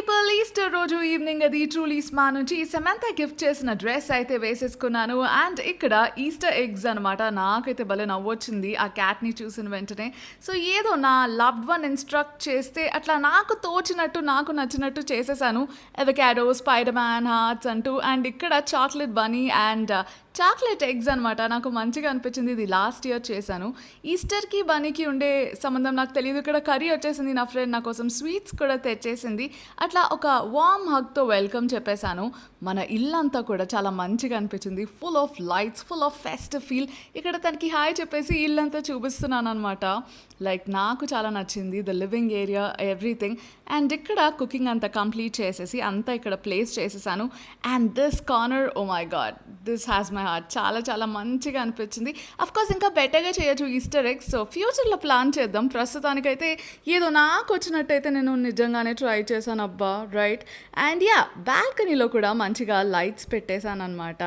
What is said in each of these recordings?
People, Easter రోజు evening అది truly స్మా నుంచి సమంత గిఫ్ట్ చేసిన డ్రెస్ అయితే వేసేసుకున్నాను. అండ్ ఇక్కడ ఈస్టర్ ఎగ్స్ అనమాట. నాకైతే భలే నవ్వొచ్చింది ఆ క్యాట్ని చూసిన వెంటనే. సో ఏదో నా లవ్డ్ వన్ ఇన్స్ట్రక్ట్ చేస్తే అట్లా నాకు తోచినట్టు నాకు నచ్చినట్టు చేసేసాను. ఎవకాడో, స్పైడర్ మ్యాన్ హార్ట్స్ అంటూ. అండ్ ఇక్కడ chocolate Bani and chocolate eggs అనమాట. నాకు మంచిగా అనిపించింది. ఇది లాస్ట్ ఇయర్ చేశాను. ఈస్టర్కి బనీకి ఉండే సంబంధం నాకు తెలియదు. ఇక్కడ కర్రీ వచ్చేసింది. నా ఫ్రెండ్ నా కోసం స్వీట్స్ కూడా తెచ్చేసింది. అట్లా ఒక వార్మ్ హగ్తో వెల్కమ్ చెప్పేశాను. మన ఇల్లంతా కూడా చాలా మంచిగా అనిపించింది. Full of lights, full of festive feel. ఇక్కడ తనకి హాయ్ చెప్పేసి ఇల్లంతా చూపిస్తున్నాను అనమాట. లైక్ నాకు చాలా నచ్చింది. The living area, everything. And ఇక్కడ కుకింగ్ అంతా కంప్లీట్ చేసేసి అంతా ఇక్కడ ప్లేస్ చేసేసాను. And this corner, oh my God, this has my heart. చాలా చాలా మంచిగా అనిపించింది. అఫ్కోర్స్ ఇంకా బెటర్గా చేయొచ్చు ఈస్టర్ ఎగ్స్. సో ఫ్యూచర్లో ప్లాన్ చేద్దాం. ప్రస్తుతానికైతే ఏదో నాకు వచ్చినట్టయితే నేను నిజంగానే ట్రై చేశాను అబ్బా, రైట్. అండ్ యా, బాల్కనీలో కూడా మంచిగా లైట్స్ పెట్టేశాను అనమాట.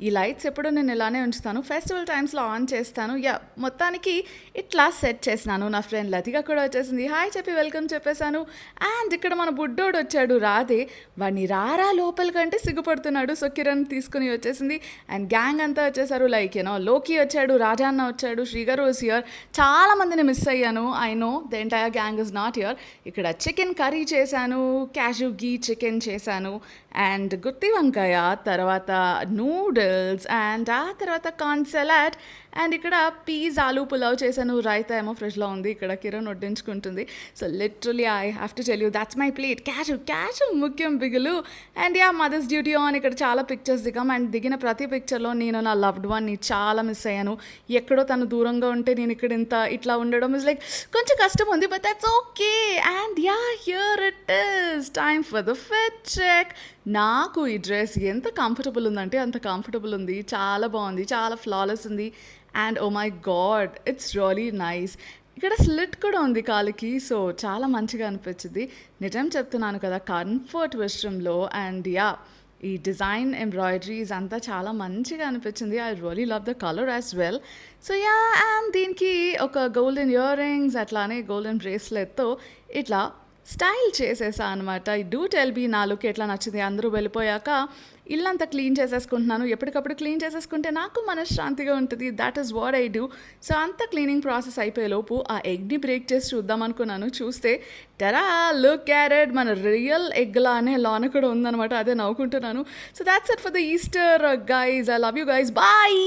ఈ లైట్స్ ఎప్పుడూ నేను ఇలానే ఉంచుతాను. ఫెస్టివల్ టైమ్స్లో ఆన్ చేస్తాను. యా, మొత్తానికి ఇట్లా సెట్ చేసినాను. నా ఫ్రెండ్ లతిక కూడా వచ్చేసింది. హాయ్ చెప్పి వెల్కమ్ చెప్పేశాను. అండ్ ఇక్కడ మన బుడ్డోడు వచ్చాడు, రాధే. వాడిని రారా లోపలికంటే సిగ్గుపడుతున్నాడు. సో కిరణ్ తీసుకుని వచ్చేసింది. అండ్ గ్యాంగ్ అంతా వచ్చేసారు. లైక్ లోకి వచ్చాడు, రాజా అన్న వచ్చాడు, శ్రీగారు వాజ్ హియర్. చాలా మందిని మిస్ అయ్యాను. I know the entire gang is not here. ఇక్కడ చికెన్ కర్రీ చేశాను, క్యాషు గీ చికెన్ చేశాను, అండ్ గుత్తి వంకాయ, తర్వాత నూడిల్స్, అండ్ ఆ తర్వాత కార్న్ సలాడ్. అండ్ ఇక్కడ పీస్ ఆలూ పులావ్ చేశాను. రైతా ఏమో ఫ్రిడ్జ్లో ఉంది. ఇక్కడ కిరణ్ వడ్డించుకుంటుంది. So literally I have to tell you, that's my plate. Cashew ముఖ్యం బిగులు. And ya, mother's duty on. ఇక్కడ చాలా పిక్చర్స్ దిగాం. అండ్ దిగిన ప్రతి పిక్చర్లో నేను నా లవ్డ్ వన్ని చాలా మిస్ అయ్యాను. ఎక్కడో తను దూరంగా ఉంటే నేను ఇక్కడ ఇట్లా ఉండడం ఇస్ లైక్ కొంచెం కష్టం ఉంది. But that's okay. And yeah, here it is time for the fit check. నాకు ఈ డ్రెస్ ఎంత కంఫర్టబుల్ ఉందంటే అంత కంఫర్టబుల్ ఉంది. చాలా బాగుంది, చాలా ఫ్లాలెస్ ఉంది. And oh my God, it's really nice. ఇక్కడ స్లిట్ కూడా ఉంది కాలికి. సో చాలా మంచిగా అనిపించింది. నిజం చెప్తున్నాను కదా, కంఫర్ట్ విషయంలో. అండ్ యా, ఈ డిజైన్ ఎంబ్రాయిడరీస్ అంతా చాలా మంచిగా అనిపించింది. I really love the colour as well. So yeah, and దీనికి ఒక గోల్డెన్ ఇయర్ రింగ్స్, అట్లానే గోల్డెన్ బ్రేస్లెట్తో ఇట్లా స్టైల్ చేసేసా అనమాట. ఐ డూ టెల్ బీ నా లుక్ ఎట్లా నచ్చింది. అందరూ వెళ్ళిపోయాక ఇల్లంతా క్లీన్ చేసేసుకుంటున్నాను. ఎప్పటికప్పుడు క్లీన్ చేసేసుకుంటే నాకు మనశ్శాంతిగా ఉంటుంది. That is what I do. So అంత క్లీనింగ్ ప్రాసెస్ అయిపోయేలోపు ఆ ఎగ్ని బ్రేక్ చేసి చూద్దాం అనుకున్నాను. చూస్తే టరా, లుక్ ఎట్ ఇట్, మన రియల్ ఎగ్ లానే లోన కూడా ఉందనమాట. అదే నవ్వుకుంటున్నాను. So that's it for the Easter guys. I love you guys. Bye.